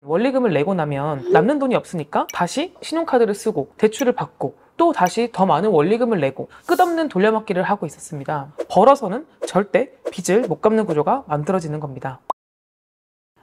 원리금을 내고 나면 남는 돈이 없으니까 다시 신용카드를 쓰고 대출을 받고 또 다시 더 많은 원리금을 내고 끝없는 돌려막기를 하고 있었습니다. 벌어서는 절대 빚을 못 갚는 구조가 만들어지는 겁니다.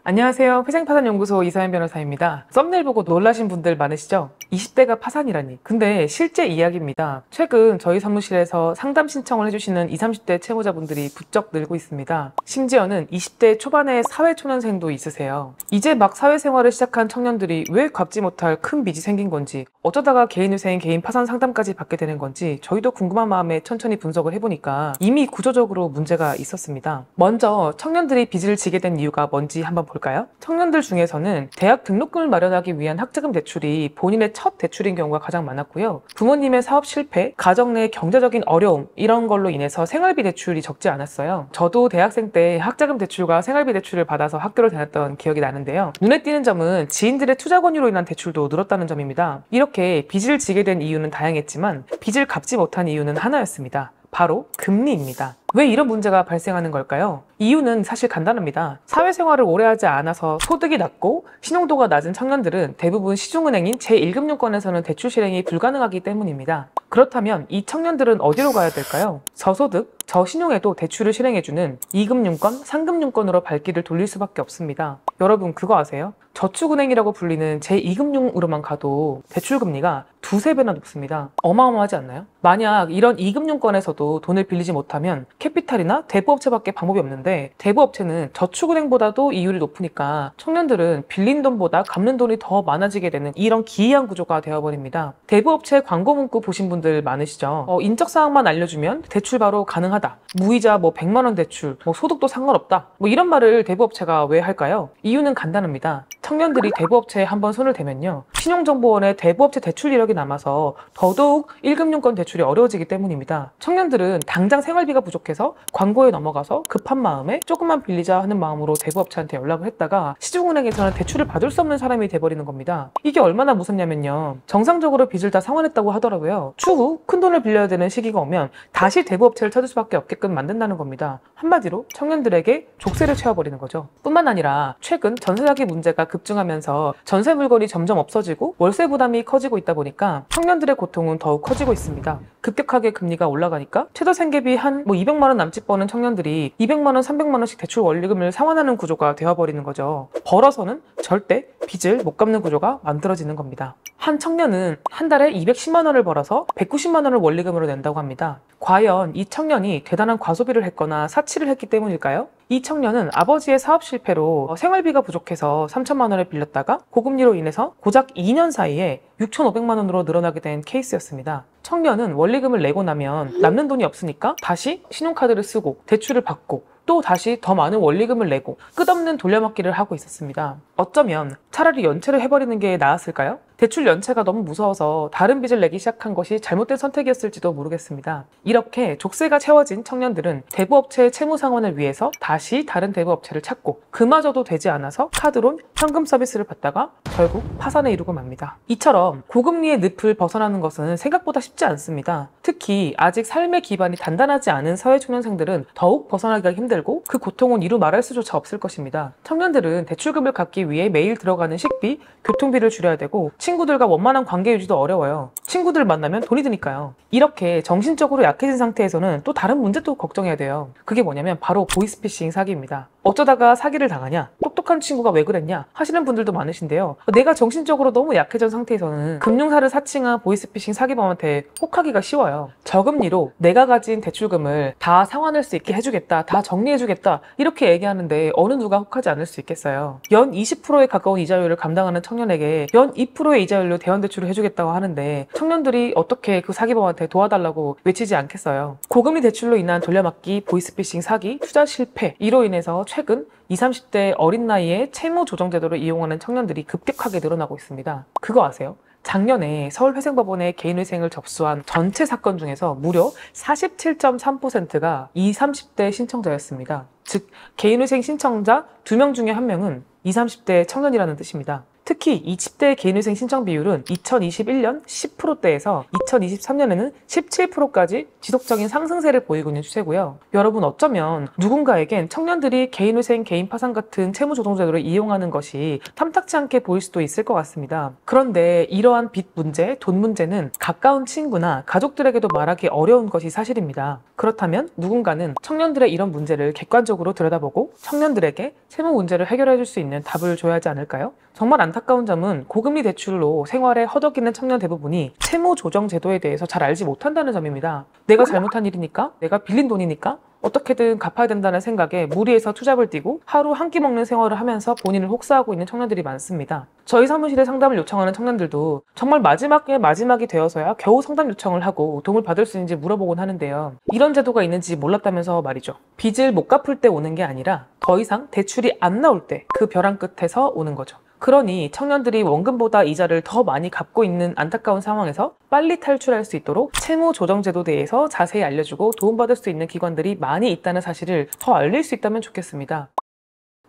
안녕하세요. 회생파산연구소 이사연 변호사입니다. 썸네일 보고 놀라신 분들 많으시죠? 20대가 파산이라니. 근데 실제 이야기입니다. 최근 저희 사무실에서 상담 신청을 해주시는 20, 30대 채무자분들이 부쩍 늘고 있습니다. 심지어는 20대 초반의 사회초년생도 있으세요. 이제 막 사회생활을 시작한 청년들이 왜 갚지 못할 큰 빚이 생긴 건지, 어쩌다가 개인회생, 개인 파산 상담까지 받게 되는 건지 저희도 궁금한 마음에 천천히 분석을 해보니까 이미 구조적으로 문제가 있었습니다. 먼저 청년들이 빚을 지게 된 이유가 뭔지 한번 볼까요? 청년들 중에서는 대학 등록금을 마련하기 위한 학자금 대출이 본인의 첫 대출인 경우가 가장 많았고요. 부모님의 사업 실패, 가정 내 경제적인 어려움 이런 걸로 인해서 생활비 대출이 적지 않았어요. 저도 대학생 때 학자금 대출과 생활비 대출을 받아서 학교를 다녔던 기억이 나는데요. 눈에 띄는 점은 지인들의 투자 권유로 인한 대출도 늘었다는 점입니다. 이렇게 빚을 지게 된 이유는 다양했지만 빚을 갚지 못한 이유는 하나였습니다. 바로 금리입니다. 왜 이런 문제가 발생하는 걸까요? 이유는 사실 간단합니다. 사회생활을 오래 하지 않아서 소득이 낮고 신용도가 낮은 청년들은 대부분 시중은행인 제1금융권에서는 대출 실행이 불가능하기 때문입니다. 그렇다면 이 청년들은 어디로 가야 될까요? 저소득, 저신용에도 대출을 실행해주는 2금융권, 3금융권으로 발길을 돌릴 수밖에 없습니다. 여러분 그거 아세요? 저축은행이라고 불리는 제2금융으로만 가도 대출금리가 두세 배나 높습니다. 어마어마하지 않나요? 만약 이런 2금융권에서도 돈을 빌리지 못하면 캐피탈이나 대부업체밖에 방법이 없는데 대부업체는 저축은행보다도 이율이 높으니까 청년들은 빌린 돈보다 갚는 돈이 더 많아지게 되는 이런 기이한 구조가 되어버립니다. 대부업체 광고 문구 보신 분들 많으시죠? 인적사항만 알려주면 대출 바로 가능하다. 무이자 100만 원 대출, 소득도 상관없다. 이런 말을 대부업체가 왜 할까요? 이유는 간단합니다. 청년들이 대부업체에 한번 손을 대면요. 신용정보원에 대부업체 대출 이력이 남아서 더더욱 1금융권 대출이 어려워지기 때문입니다. 청년들은 당장 생활비가 부족해서 광고에 넘어가서 급한 마음에 조금만 빌리자 하는 마음으로 대부업체한테 연락을 했다가 시중은행에서는 대출을 받을 수 없는 사람이 돼버리는 겁니다. 이게 얼마나 무섭냐면요. 정상적으로 빚을 다 상환했다고 하더라고요. 추후 큰 돈을 빌려야 되는 시기가 오면 다시 대부업체를 찾을 수밖에 없게끔 만든다는 겁니다. 한마디로 청년들에게 족쇄를 채워버리는 거죠. 뿐만 아니라 최근 전세 사기 문제가 급증하면서 전세 물건이 점점 없어지고 월세 부담이 커지고 있다 보니까 청년들의 고통은 더욱 커지고 있습니다. 급격하게 금리가 올라가니까 최저 생계비 한 200만 원 남짓 버는 청년들이 200만 원, 300만 원씩 대출 원리금을 상환하는 구조가 되어버리는 거죠. 벌어서는 절대 빚을 못 갚는 구조가 만들어지는 겁니다. 한 청년은 한 달에 210만 원을 벌어서 190만 원을 원리금으로 낸다고 합니다. 과연 이 청년이 대단한 과소비를 했거나 사치를 했기 때문일까요? 이 청년은 아버지의 사업 실패로 생활비가 부족해서 3천만 원을 빌렸다가 고금리로 인해서 고작 2년 사이에 6,500만 원으로 늘어나게 된 케이스였습니다. 청년은 원리금을 내고 나면 남는 돈이 없으니까 다시 신용카드를 쓰고 대출을 받고 또 다시 더 많은 원리금을 내고 끝없는 돌려막기를 하고 있었습니다. 어쩌면 차라리 연체를 해버리는 게 나았을까요? 대출 연체가 너무 무서워서 다른 빚을 내기 시작한 것이 잘못된 선택이었을지도 모르겠습니다. 이렇게 족쇄가 채워진 청년들은 대부업체의 채무 상환을 위해서 다시 다른 대부업체를 찾고 그마저도 되지 않아서 카드론, 현금 서비스를 받다가 결국 파산에 이르고 맙니다. 이처럼 고금리의 늪을 벗어나는 것은 생각보다 쉽지 않습니다. 특히 아직 삶의 기반이 단단하지 않은 사회초년생들은 더욱 벗어나기가 힘들고 그 고통은 이루 말할 수조차 없을 것입니다. 청년들은 대출금을 갚기 위해 매일 들어가는 식비, 교통비를 줄여야 되고 친구들과 원만한 관계 유지도 어려워요. 친구들 만나면 돈이 드니까요. 이렇게 정신적으로 약해진 상태에서는 또 다른 문제도 걱정해야 돼요. 그게 뭐냐면 바로 보이스피싱 사기입니다. 어쩌다가 사기를 당하냐? 똑똑한 친구가 왜 그랬냐? 하시는 분들도 많으신데요. 내가 정신적으로 너무 약해진 상태에서는 금융사를 사칭한 보이스피싱 사기범한테 혹하기가 쉬워요. 저금리로 내가 가진 대출금을 다 상환할 수 있게 해주겠다, 다 정리해주겠다 이렇게 얘기하는데 어느 누가 혹하지 않을 수 있겠어요. 연 20%에 가까운 이자율을 감당하는 청년에게 연 2%의 이자율로 대환대출을 해주겠다고 하는데 청년들이 어떻게 그 사기범한테 도와달라고 외치지 않겠어요. 고금리 대출로 인한 돌려막기, 보이스피싱 사기, 투자 실패 이로 인해서 최근 20, 30대 어린 나이에 채무조정제도를 이용하는 청년들이 급격하게 늘어나고 있습니다. 그거 아세요? 작년에 서울회생법원에 개인회생을 접수한 전체 사건 중에서 무려 47.3%가 20, 30대 신청자였습니다. 즉 개인회생 신청자 2명 중에 1명은 20, 30대 청년이라는 뜻입니다. 특히 20대 개인회생 신청 비율은 2021년 10%대에서 2023년에는 17%까지 지속적인 상승세를 보이고 있는 추세고요. 여러분, 어쩌면 누군가에겐 청년들이 개인회생, 개인파산 같은 채무조정제도를 이용하는 것이 탐탁치 않게 보일 수도 있을 것 같습니다. 그런데 이러한 빚 문제, 돈 문제는 가까운 친구나 가족들에게도 말하기 어려운 것이 사실입니다. 그렇다면 누군가는 청년들의 이런 문제를 객관적으로 들여다보고 청년들에게 채무 문제를 해결해 줄 수 있는 답을 줘야 하지 않을까요? 정말 안타까운 점은 고금리 대출로 생활에 허덕이는 청년 대부분이 채무 조정 제도에 대해서 잘 알지 못한다는 점입니다. 내가 잘못한 일이니까, 내가 빌린 돈이니까 어떻게든 갚아야 된다는 생각에 무리해서 투잡을 뛰고 하루 한 끼 먹는 생활을 하면서 본인을 혹사하고 있는 청년들이 많습니다. 저희 사무실에 상담을 요청하는 청년들도 정말 마지막이 되어서야 겨우 상담 요청을 하고 도움을 받을 수 있는지 물어보곤 하는데요. 이런 제도가 있는지 몰랐다면서 말이죠. 빚을 못 갚을 때 오는 게 아니라 더 이상 대출이 안 나올 때 그 벼랑 끝에서 오는 거죠. 그러니 청년들이 원금보다 이자를 더 많이 갚고 있는 안타까운 상황에서 빨리 탈출할 수 있도록 채무조정제도에 대해서 자세히 알려주고 도움받을 수 있는 기관들이 많이 있다는 사실을 더 알릴 수 있다면 좋겠습니다.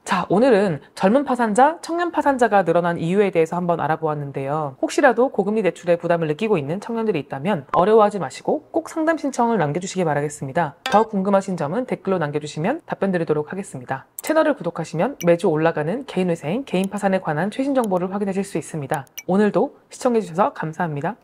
자, 오늘은 젊은 파산자, 청년 파산자가 늘어난 이유에 대해서 한번 알아보았는데요. 혹시라도 고금리 대출에 부담을 느끼고 있는 청년들이 있다면 어려워하지 마시고 꼭 상담 신청을 남겨주시기 바라겠습니다. 더 궁금하신 점은 댓글로 남겨주시면 답변 드리도록 하겠습니다. 채널을 구독하시면 매주 올라가는 개인회생, 개인파산에 관한 최신 정보를 확인하실 수 있습니다. 오늘도 시청해주셔서 감사합니다.